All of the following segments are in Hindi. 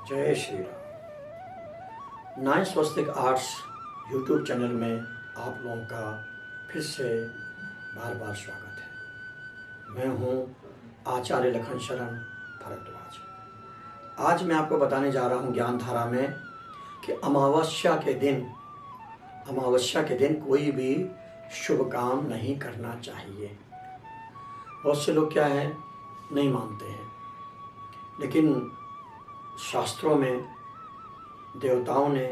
जय श्री राम। नाइन स्वस्तिक आर्ट्स यूट्यूब चैनल में आप लोगों का फिर से बार बार स्वागत है। मैं हूँ आचार्य लखन शरण भरद्वाज। आज मैं आपको बताने जा रहा हूँ ज्ञान धारा में कि अमावस्या के दिन कोई भी शुभ काम नहीं करना चाहिए। बहुत से लोग क्या है नहीं मानते हैं, लेकिन शास्त्रों में देवताओं ने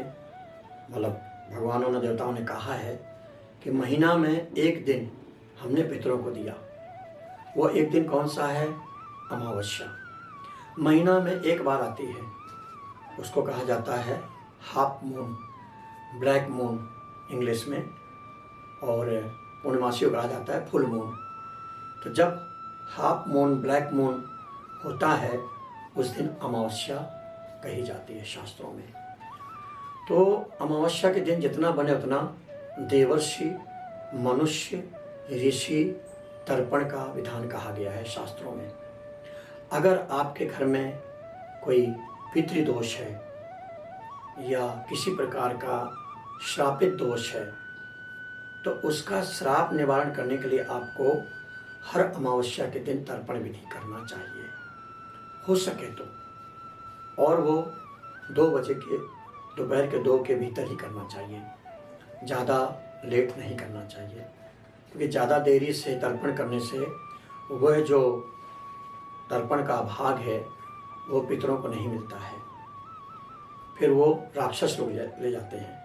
भगवानों ने देवताओं ने कहा है कि महीना में एक दिन हमने पितरों को दिया। वो एक दिन कौन सा है? अमावस्या। महीना में एक बार आती है, उसको कहा जाता है half moon, black moon English में, और पूर्णमासी को कहा जाता है फुल मून। तो जब हाफ मून, ब्लैक मून होता है उस दिन अमावस्या कही जाती है शास्त्रों में। तो अमावस्या के दिन जितना बने उतना देवर्षि, मनुष्य, ऋषि तर्पण का विधान कहा गया है शास्त्रों में। अगर आपके घर में कोई पितृदोष है या किसी प्रकार का श्रापित दोष है तो उसका श्राप निवारण करने के लिए आपको हर अमावस्या के दिन तर्पण विधि करना चाहिए, हो सके तो, और वो 2 बजे के दोपहर के 2 के भीतर ही करना चाहिए। ज़्यादा लेट नहीं करना चाहिए, क्योंकि ज़्यादा देरी से तर्पण करने से वह जो तर्पण का भाग है वो पितरों को नहीं मिलता है, फिर वो राक्षस लोग ले जाते हैं,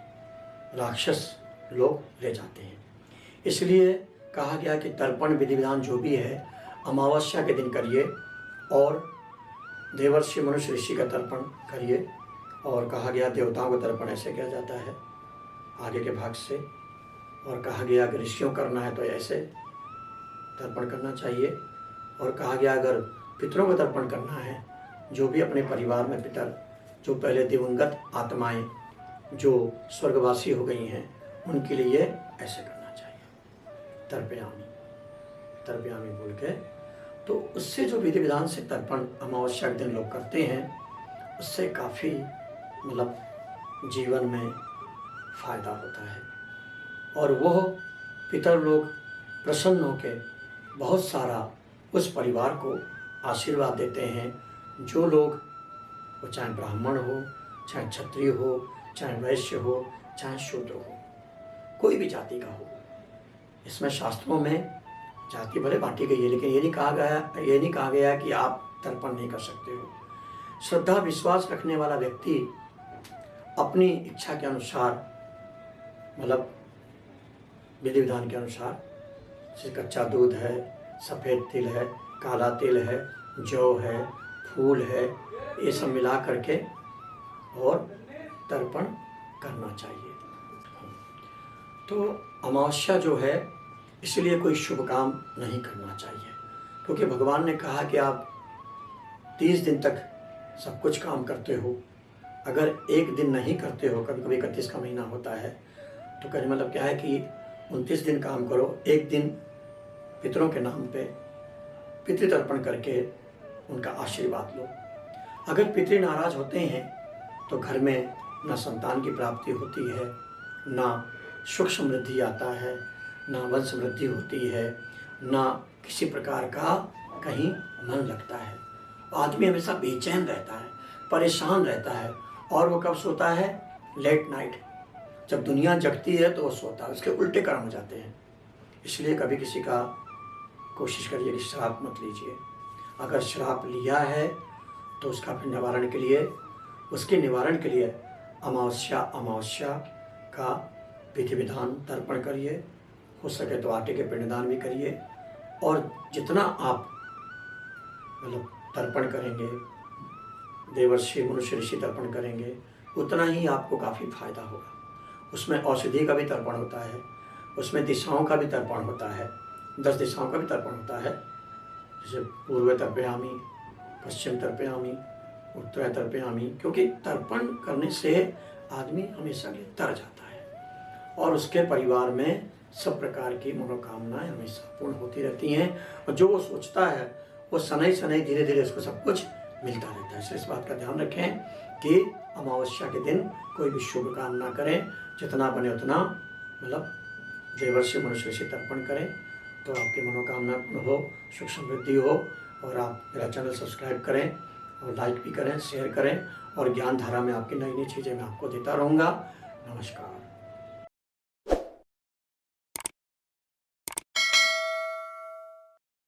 राक्षस लोग ले जाते हैं। इसलिए कहा गया कि तर्पण विधि विधान जो भी है अमावस्या के दिन करिए, और देवर्षि, मनुष्य, ऋषि का तर्पण करिए। और कहा गया देवताओं का तर्पण ऐसे किया जाता है आगे के भाग से, और कहा गया अगर ऋषियों करना है तो ऐसे तर्पण करना चाहिए। और कहा गया अगर पितरों का तर्पण करना है, जो भी अपने परिवार में पितर, जो पहले दिवंगत आत्माएं जो स्वर्गवासी हो गई हैं, उनके लिए ऐसे करना चाहिए, तर्पयामी बोल के। तो उससे जो विधि विधान से तर्पण अमावस्या के दिन लोग करते हैं, उससे काफ़ी जीवन में फ़ायदा होता है, और वह पितर लोग प्रसन्न होकर बहुत सारा उस परिवार को आशीर्वाद देते हैं। जो लोग, वो चाहे ब्राह्मण हो, चाहे क्षत्रिय हो, चाहे वैश्य हो, चाहे शूद्र हो, कोई भी जाति का हो। इसमें शास्त्रों में जाति भले बांटी गई है, लेकिन ये नहीं कहा गया कि आप तर्पण नहीं कर सकते हो। श्रद्धा विश्वास रखने वाला व्यक्ति अपनी इच्छा के अनुसार, विधि विधान के अनुसार, जैसे कच्चा दूध है, सफ़ेद तिल है, काला तिल है, जौ है, फूल है, ये सब मिला करके और तर्पण करना चाहिए। तो अमावस्या जो है, इसलिए कोई शुभ काम नहीं करना चाहिए, क्योंकि भगवान ने कहा कि आप 30 दिन तक सब कुछ काम करते हो, अगर एक दिन नहीं करते हो, कभी कभी 31 का महीना होता है, तो कहने क्या है कि 29 दिन काम करो, एक दिन पितरों के नाम पे पितृतर्पण करके उनका आशीर्वाद लो। अगर पितृ नाराज होते हैं तो घर में ना संतान की प्राप्ति होती है, ना सुख समृद्धि आता है, ना वंश वृद्धि होती है, ना किसी प्रकार का कहीं मन लगता है। आदमी हमेशा बेचैन रहता है, परेशान रहता है, और वो कब सोता है? Late night. जब दुनिया जगती है तो वो सोता है, उसके उल्टे कर्म हो जाते हैं। इसलिए कभी किसी का कोशिश करिए कि श्राप मत लीजिए। अगर श्राप लिया है तो उसका फिर निवारण के लिए, उसके निवारण के लिए अमावस्या का विधि विधान तर्पण करिए। हो सके तो आटे के पिंडदान भी करिए, और जितना आप तर्पण करेंगे, देवर्षि, मनुष्य, ऋषि तर्पण करेंगे, उतना ही आपको काफ़ी फायदा होगा। उसमें औषधि का भी तर्पण होता है, उसमें दिशाओं का भी तर्पण होता है, 10 दिशाओं का भी तर्पण होता है, जैसे पूर्व तर्पयामी, पश्चिम तर्पयामी, उत्तर तर्पयामी। क्योंकि तर्पण करने से आदमी हमेशा के लिए तर जाता है, और उसके परिवार में सब प्रकार की मनोकामनाएं हमेशा पूर्ण होती रहती हैं, और जो वो सोचता है वो शनै शनै धीरे धीरे उसको सब कुछ मिलता रहता है। इसलिए इस बात का ध्यान रखें कि अमावस्या के दिन कोई भी शुभ काम ना करें, जितना बने उतना मतलब देवर्षि मनुष्य से तर्पण करें, तो आपकी मनोकामना पूर्ण हो, सुख समृद्धि हो। और आप मेरा चैनल सब्सक्राइब करें और लाइक भी करें, शेयर करें, और ज्ञान धारा में आपकी नई नई चीज़ें मैं आपको देता रहूँगा। नमस्कार।